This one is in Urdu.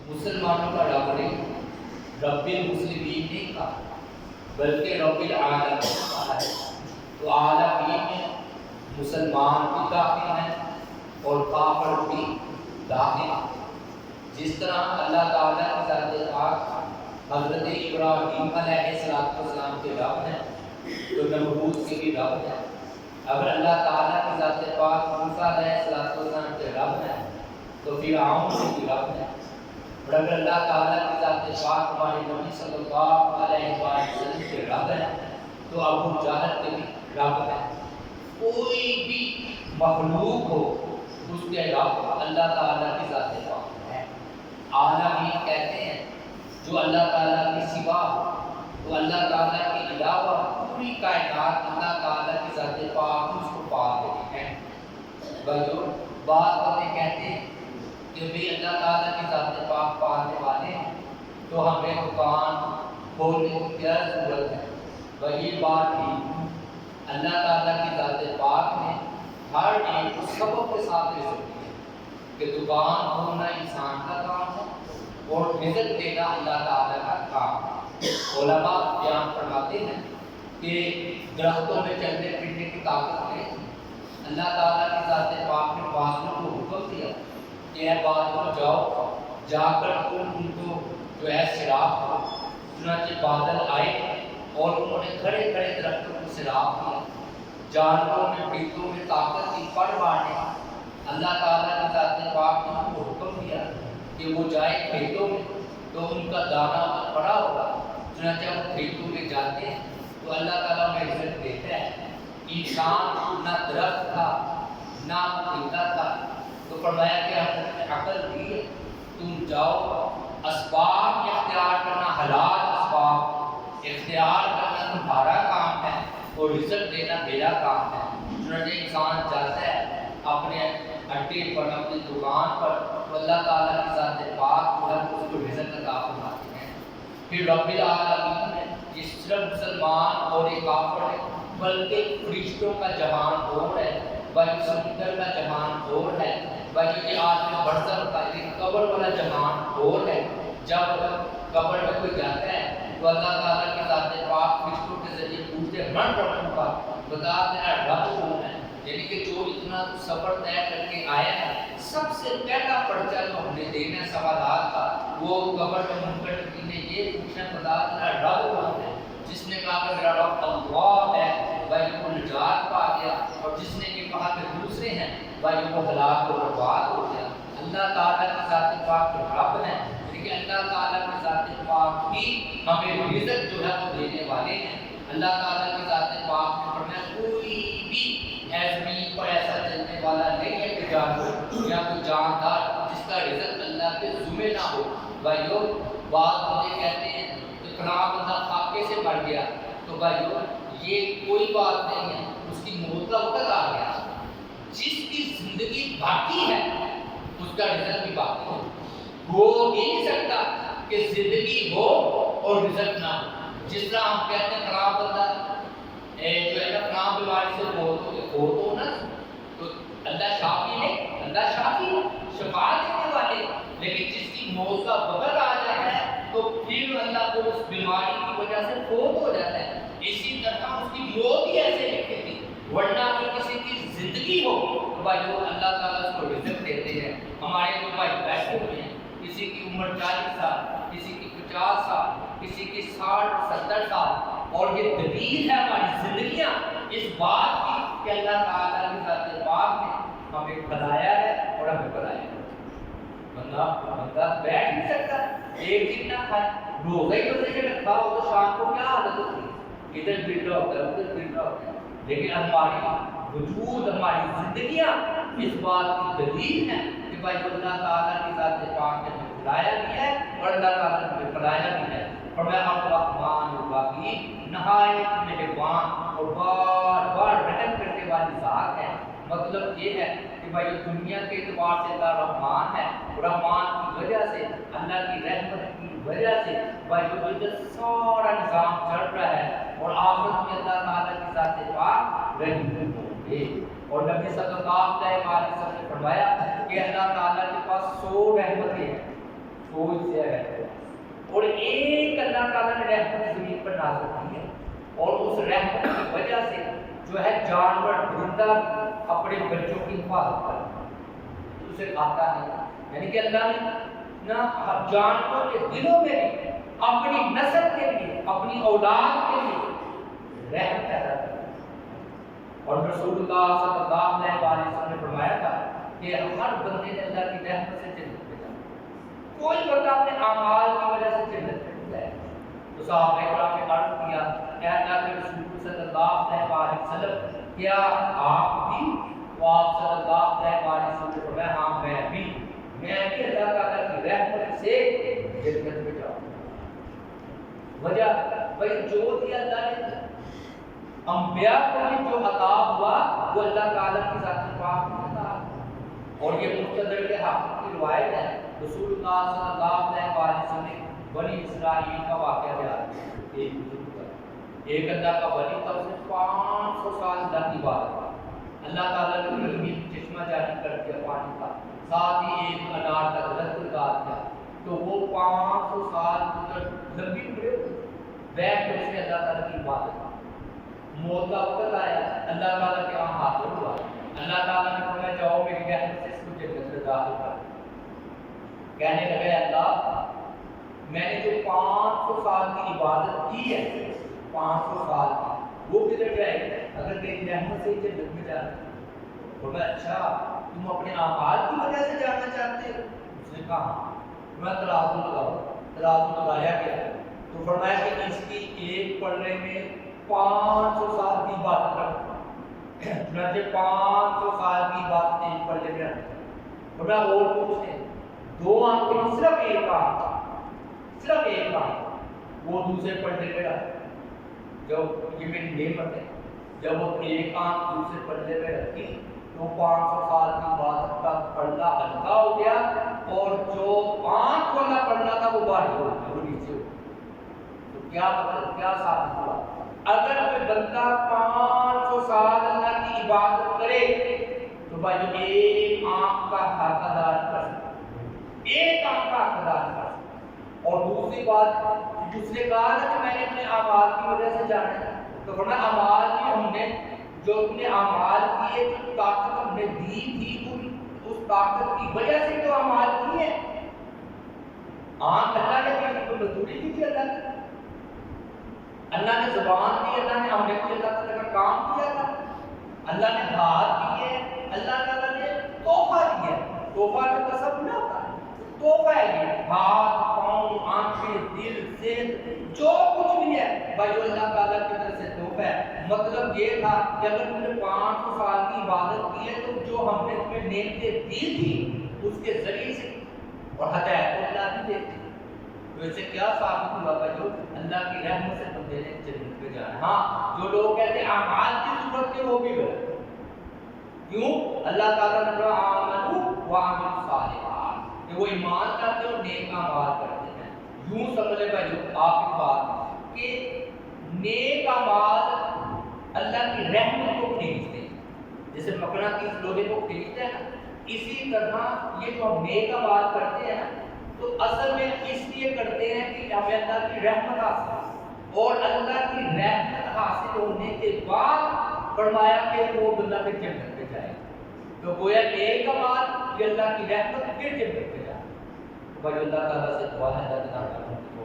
مسلمانوں کا رب نہیں، رب المسلمین نہیں کہا بلکہ رب العالمین کہا ہے۔ تو عالمین میں مسلمان بھی داخل ہیں اور کافر بھی داخل ہیں۔ جس طرح اللہ تعالیٰ کی ذات پاک حضرت ابراہیم علیہ السلام کے رب ہیں تو نمرود کے بھی رب ہیں۔ اگر اللہ تعالیٰ کی ذات پاک موسیٰ علیہ السلام کے رب ہیں تو فرعون کے بھی رب ہیں، اور اگر اللہ تعالیٰ کی ذات پاک ہمارے نبی صلی اللہ علیہ وسلم کے رب ہیں تو ابو جہل کے بھی رب ہیں۔ کوئی بھی مخلوق ہو اس کے رب اللہ تعالیٰ کی ذات پاک ہے۔ عالمین کہتے ہیں جو اللہ تعالیٰ کی سوا ہو، تو اللہ تعالیٰ کے علاوہ پوری کائنات اللہ تعالیٰ کی ذات پاک اس کو پا رہی ہے۔ بھائیو بعض باتیں کہتے ہیں کہ بھی اللہ تعالیٰ کی ذات پاک پانے والے ہیں تو ہمیں دکان کھولنے کی کیا ضرورت ہے؟ وہی بات ہی اللہ تعالیٰ کی ذات پاک نے ہر ایک کو سبب کے ساتھ رزق دی ہے کہ دکان کھولنا انسان کا کام ہے اور رزق دینا اللہ تعالیٰ کا کام ہے۔ علماء بیان فرماتے ہیں کہ درختوں میں چلنے پھرنے کی طاقت نے اللہ تعالیٰ کی ذات پاک نے بادلوں کو حکم دیا کہ اے بادلوں جاؤ، جا کر تم ان کو جو ہے سیراب کرو۔ چنانچہ بادل آئے اور انہوں نے کھڑے کھڑے درختوں کو سیراب کیا۔ جانوروں میں پیتوں میں طاقت کی پڑ مارنے اللہ تعالیٰ کی ذات پاک نے ان کو حکم دیا کہ وہ جائے کھیتوں میں تو ان کا دانہ پڑا ہوگا۔ چنانچہ وہ کھیتوں میں جاتے ہیں تو اللہ تعالیٰ میں رزق دیتا ہے۔ انسان نہ درخت تھا نہ پرندہ تھا تو فرمایا کہ ہم نے عقل دی ہے، تم جاؤ اسباب اختیار کرنا، حلال اسباب اختیار کرنا تمہارا کام ہے اور رزق دینا میرا کام ہے۔ چنانچہ انسان جاتا ہے اپنے اڈے پر اپنی دکان پر تو اللہ تعالیٰ کی ذات پاک جو ہے اس کو رزق عطا فرماتے ہیں۔ پھر رب العالمین ہے یہ صرف مسلمان اور ایک کافر ہے بلکہ فرشتوں کا جہان اور ہے، بلکہ سمندر کا جہان اور ہے، بلکہ یہ آدمی برزخ کا قبر والا جہان اور ہے۔ جب قبر میں کوئی جاتا ہے تو اللہ تعالیٰ کی ذات پاک فرشتوں کے ذریعے پوچھتے ہیں من ربک کا، بتا تیرا رب کون ہے؟ یعنی کہ جو اتنا سفر طے کر کے آیا ہے سب سے پہلا پرچہ جو ہم نے دینا سوالات کا وہ قبر میں منکر نکیر نے یہ پوچھنا بتا تیرا رب کون ہے؟ جس نے کہا کہ میرا رب اللہ ہے بھائی وہ نجات پا گیا، اور جس نے یہ کہا کہ دوسرے ہیں بھائی وہ ہلاک و برباد ہو گیا۔ اللہ تعالیٰ کی ذات پاک رب ہے، لیکن اللہ تعالیٰ کی ذات پاک ہی ہمیں رزق جو ہے وہ دینے والے ہیں۔ اللہ تعالیٰ کی ذات پاک نے فرمایا کوئی بھی زمین پر ایسا چلنے والا نہیں ہے کہ جانور یا کوئی جاندار جس کا رزق اللہ کے ذمہ نہ ہو۔ بھائیو بعض مجھے کہتے ہیں کہ فلاں بندہ خاکے سے مر گیا، تو بھائیو یہ کوئی بات نہیں ہے، اس کی موت کا وقت آ گیا۔ جس کی زندگی باقی ہے اس کا رزق بھی باقی ہے۔ ہو ہی نہیں سکتا کہ زندگی ہو اور رزق نہ ہو۔ جس طرح ہم کہتے ہیں فلاں بندہ جو ہے نا فلاں بیماری سے بہت ہو نا، تو اللہ شافی نہیں، اللہ شافی ہے، شفا دینے والے، لیکن جس کی موت کا وقت آ جاتا ہے تو پھر اللہ کو اس بیماری کی وجہ سے فوت ہو جاتا ہے۔ اسی طرح اس کی موت ہی ایسے لکھی تھی، ورنہ اگر کسی کی زندگی ہو تو بھائی وہ اللہ تعالیٰ اس کو رزق دیتے ہیں۔ ہمارے جو بھائی بیٹھے ہوئے ہیں، کسی کی عمر 40 سال، کسی کی 50 سال، کسی کی 60-70 سال، اور یہ دلیل ہے ہماری زندگیاں اس بات کی کہ اللہ تعالیٰ کی ذات پاک نے ہمیں بنایا ہے اور ہمیں بنایا ہے۔ بندہ بیٹھ نہیں سکتا، ایک دن نہ کھائے، روزہ ہی روزے کے رکھا ہو تو شام کو کیا حالت ہوتی ہے؟ ادھر گر رہا ہوتا ہے ادھر گر رہا ہوتا ہے، لیکن ہماری وجود ہماری زندگیاں اس بات کی دلیل ہے کہ بھائی اللہ تعالیٰ کی ذات پاک نے ہمیں بنایا بھی ہے اور اللہ تعالیٰ نے ہمیں بنایا بھی ہے۔ اور میں الرحمن الرحیم نہایت مہربان اور بار بار رحم کرنے والی ذات ہے۔ مطلب یہ ہے کہ بھائی دنیا کے اعتبار سے اللہ رحمان ہے، رحمان کی وجہ سے اللہ کی رحمت کی وجہ سے بھائی جو سارا نظام چل رہا ہے، اور آخرت میں اللہ تعالیٰ کی ذات پاک رحم ہوں گے۔ اور نبی صلی اللہ علیہ وسلم نے فرمایا کہ اللہ تعالیٰ کے پاس 100 رحمتیں ہیں، 100 ہے اور ایک اللہ تعالیٰ نے رحمت زمین پر نازل کی ہے اور اس رحمت کی وجہ سے جو ہے جانور درندہ اپنے بچوں کی حفاظت کرتا ہے، اسے کھاتا نہیں، یعنی کہ اللہ نے نہ جانوروں کے دلوں میں بھی اپنی نسل کے لیے اپنی اولاد کے لیے رحمت پیدا کی۔ اور رسول اللہ صلی اللہ علیہ وسلم نے فرمایا تھا کہ ہر بندے نے اللہ کی رحمت سے جنت میں جانا، کوئی بندہ اپنے اعمال کی وجہ سے جنت میں نہیں جائے۔ تو صحابہ کرام نے عرض کیا اے اللہ کے رسول صلی اللہ علیہ وسلم کیا آپ بھی؟ تو آپ صلی اللہ علیہ وسلم نے فرمایا ہاں میں بھی اللہ تعالیٰ کی رحمت سے جنت میں جاؤں۔ وجہ بھائی جو دیا اللہ نے انبیاء کو بھی جو عطا ہوا وہ اللہ تعالیٰ کی ذات پاک میں عطا، اور یہ مستدرک حاکم کی روایت ہے۔ رسول اللہ صلی اللہ علیہ وسلم نے بنی اسرائیل کا واقعہ بیان کیا۔ ایک اللہ کا بنی تھا، اس نے 500 سال اللہ کی عبادت، اللہ تعالیٰ نے رحمی چشمہ جاری کر دیا پانی کا، ساتھ ہی ایک انار کا درخت لگا دیا، تو وہ 500 سال لمبی عمر بیٹھ کر اس نے اللہ تعالیٰ کی عبادت کی۔ موت کا وقت آیا، اللہ تعالیٰ کے وہاں حاضر ہوا، اللہ تعالیٰ نے فرمایا جاؤ میری رحمت سے اس کو جنت میں داخل کر۔ کہنے لگے اللہ میں نے جو 500 سال کی عبادت کی ہے، 500 سال کی، وہ کدھر جائے گی اگر تیری رحمت سے جنت میں جانا؟ فرمایا اچھا تم اپنے اعمال کی وجہ سے جانا چاہتے ہو؟ اس نے کہا میں ترازو لگاؤ، ترازو لگایا گیا تو فرمایا کہ اس کی ایک پلڑے میں 500 سال کی عبادت رکھتا، چنانچہ 500 سال کی عبادت ایک پلڑے میں رکھتا۔ فرمایا اور کچھ نہیں، 2 آنکھوں میں صرف ایک کام تھا، صرف ایک کام، وہ دوسرے پلڑے میں رکھتا۔ جب یہ میری نعمت ہے، جب وہ ایک آنکھ دوسرے پلڑے میں رکھی تو 500 سال کی عبادت کا پلڑا ہلکا ہو گیا اور جو آنکھ والا پلڑا تھا وہ بھاری ہو گیا، وہ نیچے ہو گیا۔ تو کیا مطلب کیا ثابت ہوا؟ اگر کوئی بندہ 500 سال اللہ کی عبادت کرے تو بھائی ایک آنکھ کا حق ادا کر سکتا، ایک آنکھ کا حق ادا کر سکتا۔ اور دوسری بات، دوسرے کہا نا کہ میں نے اپنے اعمال کی وجہ سے جانا ہے، تو فرمایا اعمال بھی ہم نے جو اپنے اعمال کیے، جو طاقت ہم نے دی تھی اس طاقت کی وجہ سے تو اعمال کیے۔ آنکھ اللہ نے دی تو مزدوری کی تھی اللہ نے، اللہ نے زبان دی، اللہ نے ہم نے کوئی اللہ تعالیٰ کا کام کیا تھا، اللہ نے ہاتھ دیے، اللہ تعالیٰ نے تحفہ دیا، تحفہ میں تصور نہ ہوتا ہے، تحفہ ہے یہ، ہاتھ، پاؤں، آنکھیں، دل، صحت، جو کچھ بھی ہے بھائی اللہ تعالیٰ کی طرف سے تحفہ ہے۔ مطلب یہ تھا کہ اگر تم نے 500 سال کی عبادت کی ہے تو جو ہم نے تمہیں نعمتیں دی تھی اس کے ذریعے سے، اور ہدایت کو اللہ بھی دیتی، تو اس سے کیا ثابت ہوا کہ جو اللہ کی رحمت سے بندے نے جنت میں جانا۔ ہاں جو لوگ کہتے ہیں اعمال کی ضرورت ہے وہ بھی غلط، کیوں؟ اللہ تعالیٰ نے کہا آمنوا وعملوا الصالحات، کہ وہ ایمان کرتے ہیں اور نیک اعمال کرتے ہیں۔ یوں سمجھ لے بھائی آپ کی بات کہ نیک اعمال اللہ کی رحمت کو کھینچتے ہیں، جیسے مقناطیس لوہے کو کھینچتے ہیں نا، اسی طرح یہ جو ہم نیک اعمال کرتے ہیں نا تو اصل میں اس لیے کرتے ہیں کہ ہمیں اللہ کی رحمت حاصل ہو، اور اللہ کی رحمت حاصل ہونے کے بعد فرمایا کہ وہ بندہ پھر جنت میں جائے، تو گویا نیک اعمال کہ اللہ کی رحمت پھر جنت میں جائے۔ بھائی اللہ تعالیٰ سے دعا ہے اللہ تعالیٰ